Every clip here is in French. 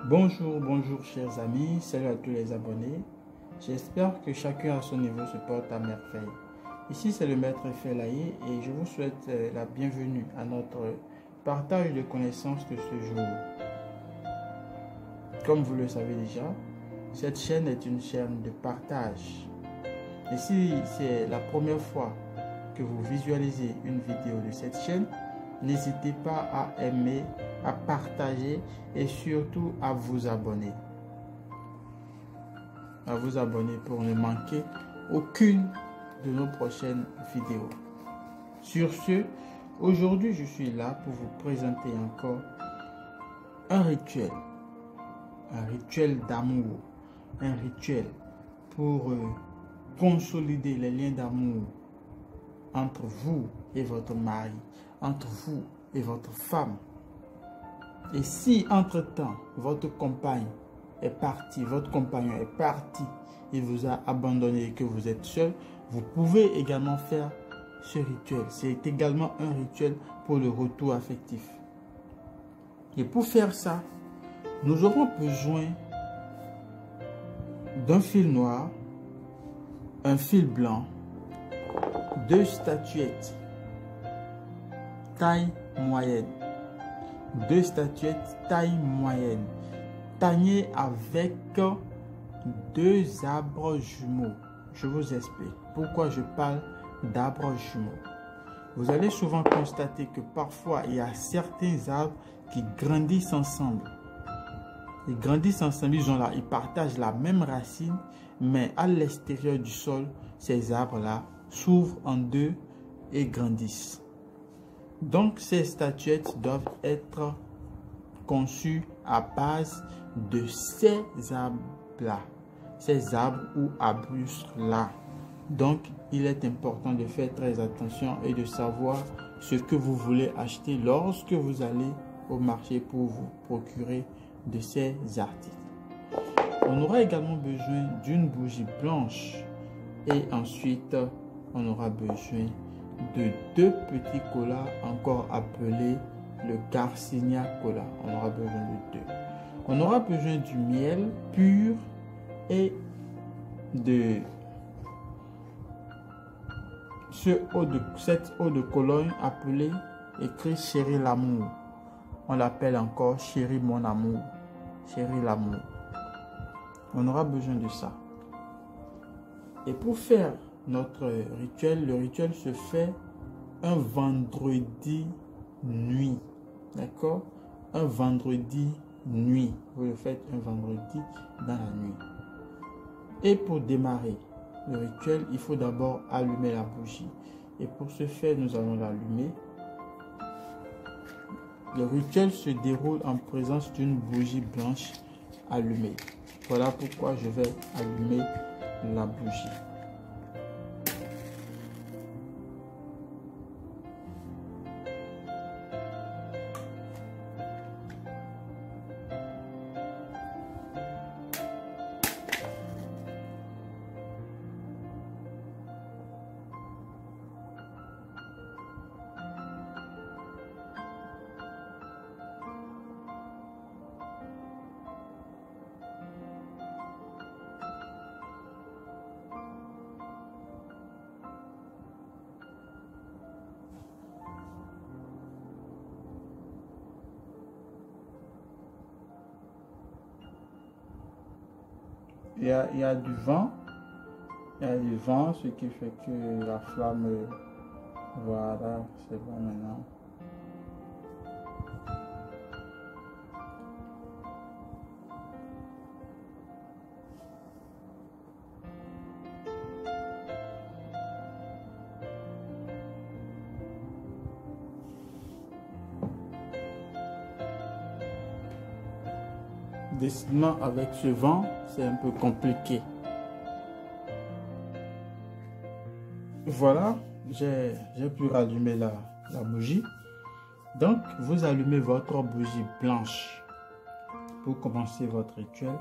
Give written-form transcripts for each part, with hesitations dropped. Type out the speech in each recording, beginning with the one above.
Bonjour, bonjour chers amis, salut à tous les abonnés. J'espère que chacun à son niveau se porte à merveille. Ici c'est le maître Felaye et je vous souhaite la bienvenue à notre partage de connaissances de ce jour. Comme vous le savez déjà, cette chaîne est une chaîne de partage. Et si c'est la première fois que vous visualisez une vidéo de cette chaîne, n'hésitez pas à aimer, à partager et surtout à vous abonner. À vous abonner pour ne manquer aucune de nos prochaines vidéos. Sur ce, aujourd'hui je suis là pour vous présenter encore un rituel d'amour, un rituel pour consolider les liens d'amour entre vous et votre mari, entre vous et votre femme. Et si entre-temps, votre compagne est partie, votre compagnon est parti, il vous a abandonné et que vous êtes seul, vous pouvez également faire ce rituel. C'est également un rituel pour le retour affectif. Et pour faire ça, nous aurons besoin d'un fil noir, un fil blanc, 2 statuettes taille moyenne, 2 statuettes taille moyenne, taillées avec 2 arbres jumeaux. Je vous explique pourquoi je parle d'arbres jumeaux. Vous allez souvent constater que parfois il y a certains arbres qui grandissent ensemble. Ils grandissent ensemble, ils partagent la même racine, mais à l'extérieur du sol, ces arbres-là s'ouvrent en deux et grandissent. Donc, ces statuettes doivent être conçues à base de ces arbres-là, ces arbres ou arbustes-là. Donc, il est important de faire très attention et de savoir ce que vous voulez acheter lorsque vous allez au marché pour vous procurer de ces articles. On aura également besoin d'une bougie blanche et ensuite, on aura besoin de 2 petits colas, encore appelés le Garcinia Cola. On aura besoin de 2. On aura besoin du miel pur et de cette eau de Cologne appelée, écrit Chérie l'amour. On l'appelle encore Chérie mon amour. Chérie l'amour. On aura besoin de ça. Et pour faire notre rituel, le rituel se fait un vendredi nuit. D'accord? Un vendredi nuit. Vous le faites un vendredi dans la nuit. Et pour démarrer le rituel, il faut d'abord allumer la bougie. Et pour ce faire, nous allons l'allumer. Le rituel se déroule en présence d'une bougie blanche allumée. Voilà pourquoi je vais allumer la bougie. Il y a du vent. Il y a du vent, ce qui fait que la flamme, voilà, c'est bon maintenant. Décidément, avec ce vent, c'est un peu compliqué. Voilà, j'ai pu rallumer la bougie. Donc, vous allumez votre bougie blanche pour commencer votre rituel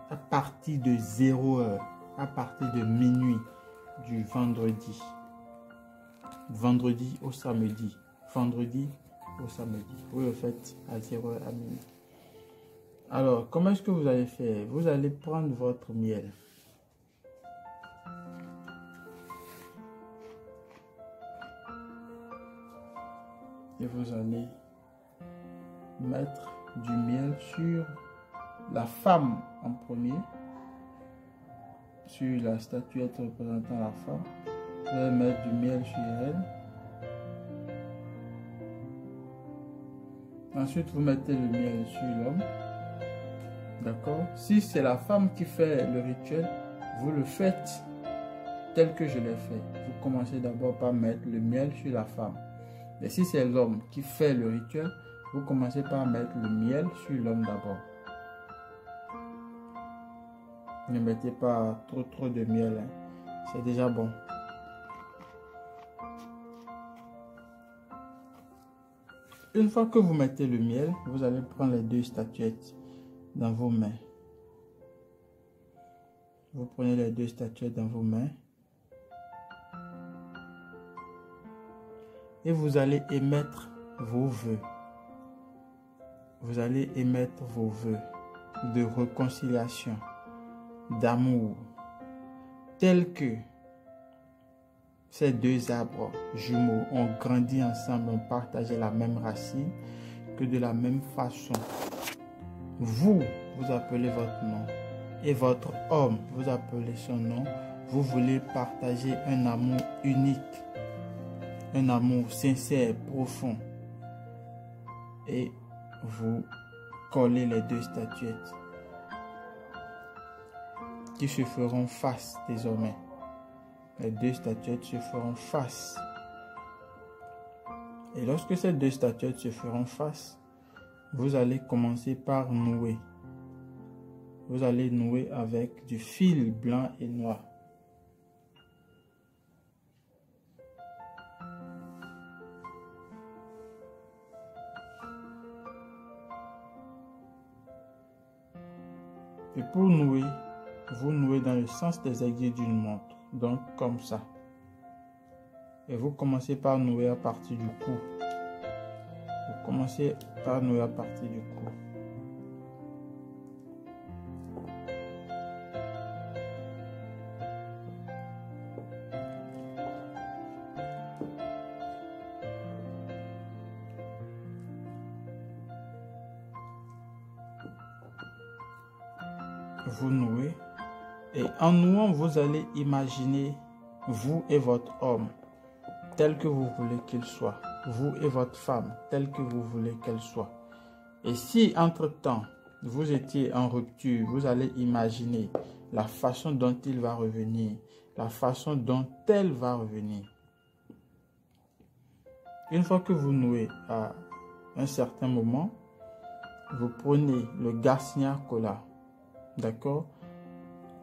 à partir de 0h, à partir de minuit du vendredi. Vendredi au samedi. Vendredi au samedi. Vous le faites à 0h à minuit. Alors, comment est-ce que vous allez faire? Vous allez prendre votre miel. Et vous allez mettre du miel sur la femme en premier, sur la statuette représentant la femme. Vous allez mettre du miel sur elle. Ensuite, vous mettez le miel sur l'homme. D'accord? Si c'est la femme qui fait le rituel, vous le faites tel que je l'ai fait. Vous commencez d'abord par mettre le miel sur la femme. Et si c'est l'homme qui fait le rituel, vous commencez par mettre le miel sur l'homme d'abord. Ne mettez pas trop de miel, hein. C'est déjà bon. Une fois que vous mettez le miel, vous allez prendre les deux statuettes dans vos mains. Vous prenez les deux statuettes dans vos mains. Et vous allez émettre vos vœux. Vous allez émettre vos vœux de réconciliation, d'amour, tels que ces deux arbres jumeaux ont grandi ensemble, ont partagé la même racine, que de la même façon, vous appelez votre nom et votre homme, vous appelez son nom. Vous voulez partager un amour unique, un amour sincère, profond. Et vous collez les deux statuettes qui se feront face désormais. Les deux statuettes se feront face. Et lorsque ces deux statuettes se feront face, vous allez commencer par nouer. Vous allez nouer avec du fil blanc et noir. Et pour nouer, vous nouez dans le sens des aiguilles d'une montre. Donc comme ça. Et vous commencez par nouer à partir du cou. Vous commencez par nouer à partir du cou. Vous nouez. Et en nouant, vous allez imaginer vous et votre homme tel que vous voulez qu'il soit. Vous et votre femme tel que vous voulez qu'elle soit. Et si entre-temps, vous étiez en rupture, vous allez imaginer la façon dont il va revenir, la façon dont elle va revenir. Une fois que vous nouez à un certain moment, vous prenez le Garcinia Cola, d'accord,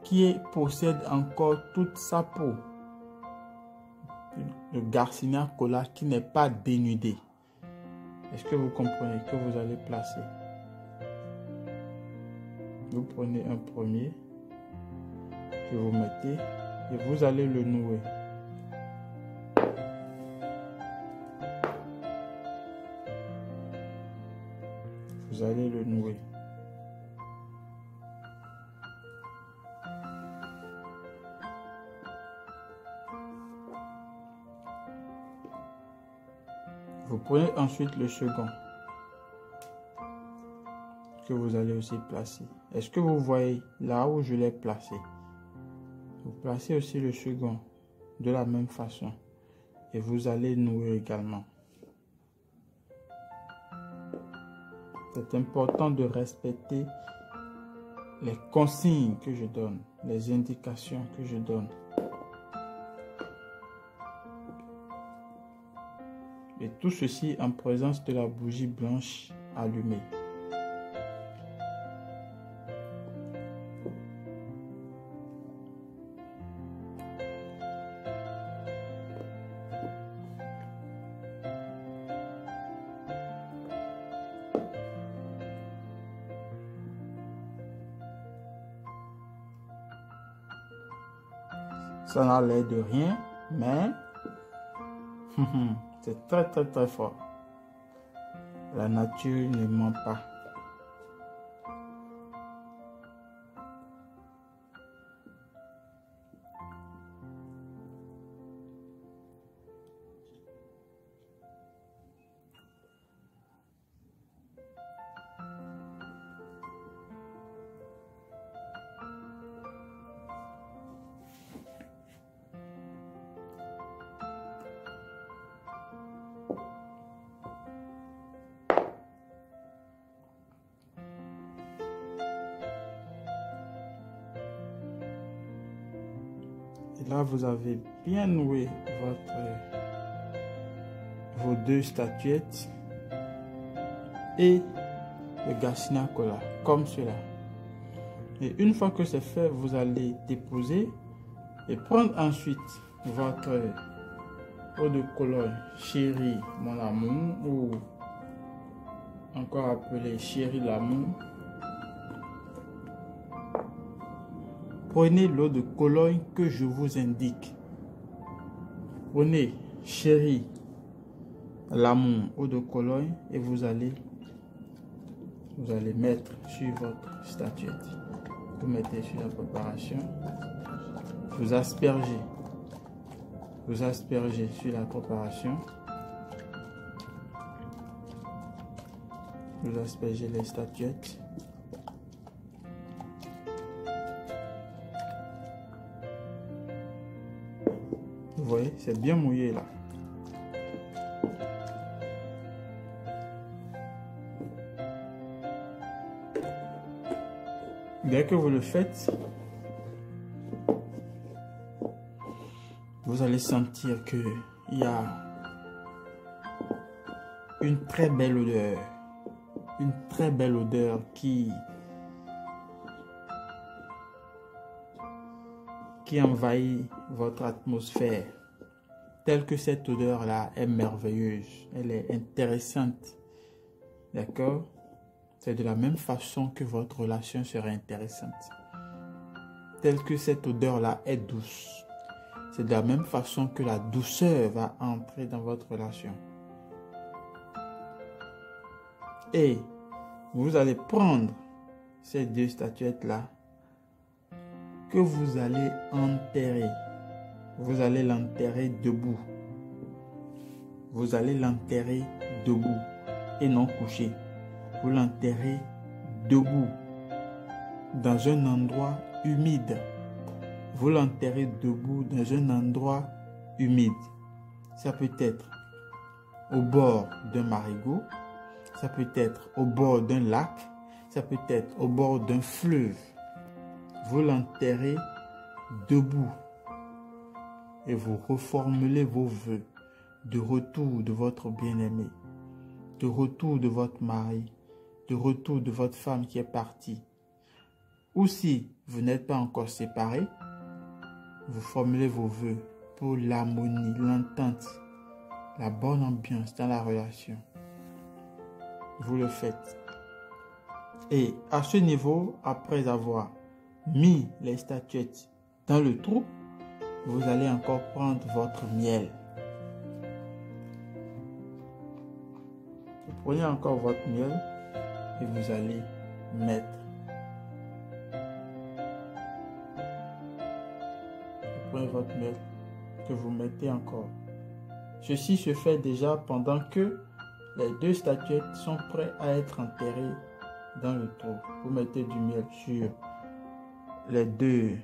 qui possède encore toute sa peau. Le Garcinia Cola qui n'est pas dénudé. Est-ce que vous comprenez que vous allez placer? Vous prenez un premier que vous mettez et vous allez le nouer. Vous allez le nouer. Vous prenez ensuite le second que vous allez aussi placer. Est-ce que vous voyez là où je l'ai placé? Vous placez aussi le second de la même façon et vous allez nouer également. C'est important de respecter les consignes que je donne, les indications que je donne. Et tout ceci en présence de la bougie blanche allumée. Ça n'a l'air de rien, mais c'est très très très fort. La nature ne ment pas. Là, vous avez bien noué vos deux statuettes et le Garcinia Cola, comme cela. Et une fois que c'est fait, vous allez déposer et prendre ensuite votre eau de Cologne Chéri mon amour, ou encore appelé Chéri l'amour. Prenez l'eau de Cologne que je vous indique. Prenez Chéri l'amour, eau de Cologne, et vous allez mettre sur votre statuette. Vous mettez sur la préparation. Vous aspergez sur la préparation. Vous aspergez les statuettes. Vous voyez, c'est bien mouillé là. Dès que vous le faites, vous allez sentir qu'il y a une très belle odeur. Une très belle odeur qui envahit votre atmosphère. Telle que cette odeur-là est merveilleuse. Elle est intéressante. D'accord? C'est de la même façon que votre relation sera intéressante. Telle que cette odeur-là est douce. C'est de la même façon que la douceur va entrer dans votre relation. Et vous allez prendre ces deux statuettes-là que vous allez enterrer. Vous allez l'enterrer debout. Vous allez l'enterrer debout et non couché. Vous l'enterrez debout dans un endroit humide. Vous l'enterrez debout dans un endroit humide. Ça peut être au bord d'un marigot, ça peut être au bord d'un lac, ça peut être au bord d'un fleuve. Vous l'enterrez debout et vous reformulez vos vœux de retour de votre bien-aimé, de retour de votre mari, de retour de votre femme qui est partie. Ou si vous n'êtes pas encore séparés, vous formulez vos vœux pour l'harmonie, l'entente, la bonne ambiance dans la relation. Vous le faites. Et à ce niveau, après avoir mis les statuettes dans le trou, vous allez encore prendre votre miel. Vous prenez encore votre miel et vous allez mettre. Vous prenez votre miel que vous mettez encore. Ceci se fait déjà pendant que les deux statuettes sont prêtes à être enterrées dans le trou. Vous mettez du miel sur les deux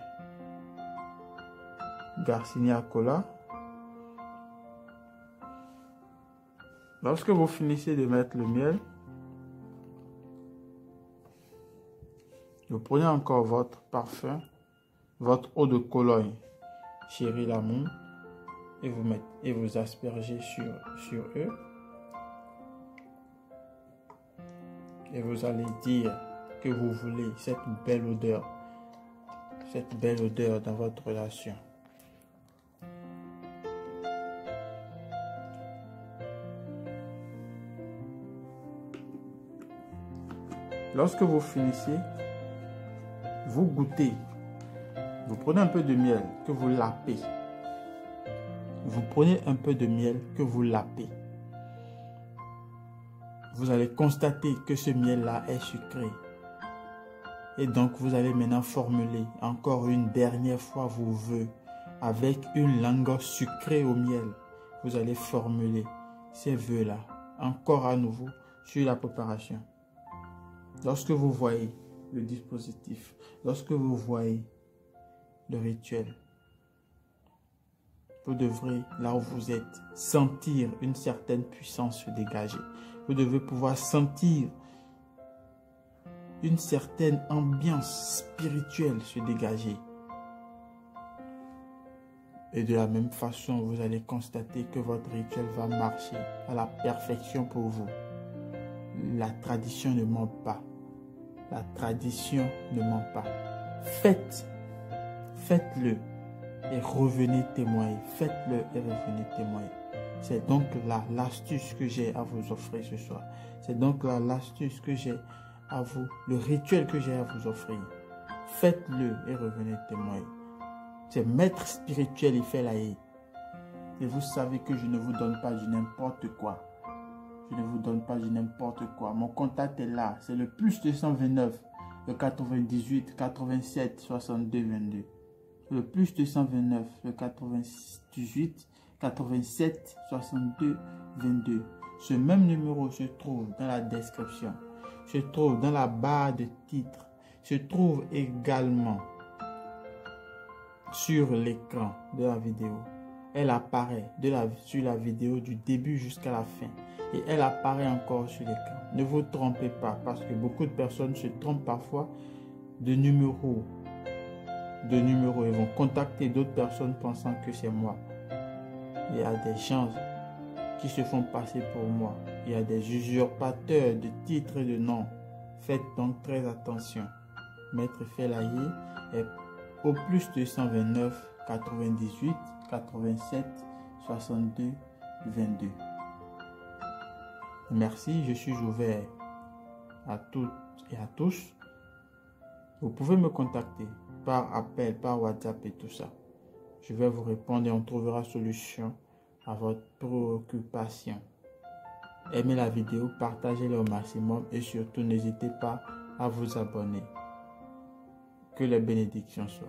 Garcinia Cola. Lorsque vous finissez de mettre le miel, vous prenez encore votre parfum, votre eau de Cologne Chéri l'amour, et vous aspergez sur eux. Et vous allez dire que vous voulez cette belle odeur dans votre relation. Lorsque vous finissez, vous goûtez. Vous prenez un peu de miel que vous lapez. Vous prenez un peu de miel que vous lapez. Vous allez constater que ce miel-là est sucré. Et donc, vous allez maintenant formuler encore une dernière fois vos vœux avec une langue sucrée au miel. Vous allez formuler ces vœux-là encore à nouveau sur la préparation. Lorsque vous voyez le dispositif, lorsque vous voyez le rituel, vous devrez, là où vous êtes, sentir une certaine puissance se dégager. Vous devez pouvoir sentir une certaine ambiance spirituelle se dégager. Et de la même façon, vous allez constater que votre rituel va marcher à la perfection pour vous. La tradition ne ment pas. La tradition ne ment pas. Faites-le et revenez témoigner. Faites-le et revenez témoigner. C'est donc là l'astuce que j'ai à vous offrir ce soir. C'est donc là l'astuce que j'ai à vous, le rituel que j'ai à vous offrir. Faites-le et revenez témoigner. C'est maître spirituel Ifelaye. Et vous savez que je ne vous donne pas du n'importe quoi. Je ne vous donne pas du n'importe quoi. Mon contact est là. C'est le +229, le 98 87 62 22. Le +229, le 98 87 62 22. Ce même numéro se trouve dans la description. Se trouve dans la barre de titre. Se trouve également sur l'écran de la vidéo. Elle apparaît sur la vidéo du début jusqu'à la fin. Et elle apparaît encore sur l'écran. Ne vous trompez pas, parce que beaucoup de personnes se trompent parfois de numéros. Ils vont contacter d'autres personnes pensant que c'est moi. Il y a des gens qui se font passer pour moi. Il y a des usurpateurs de titres et de noms. Faites donc très attention. Maître Ifelaye est au +229 98 87 62 22. Merci, je suis ouvert à toutes et à tous. Vous pouvez me contacter par appel, par WhatsApp et tout ça. Je vais vous répondre et on trouvera solution à votre préoccupation. Aimez la vidéo, partagez-la au maximum et surtout n'hésitez pas à vous abonner. Que les bénédictions soient.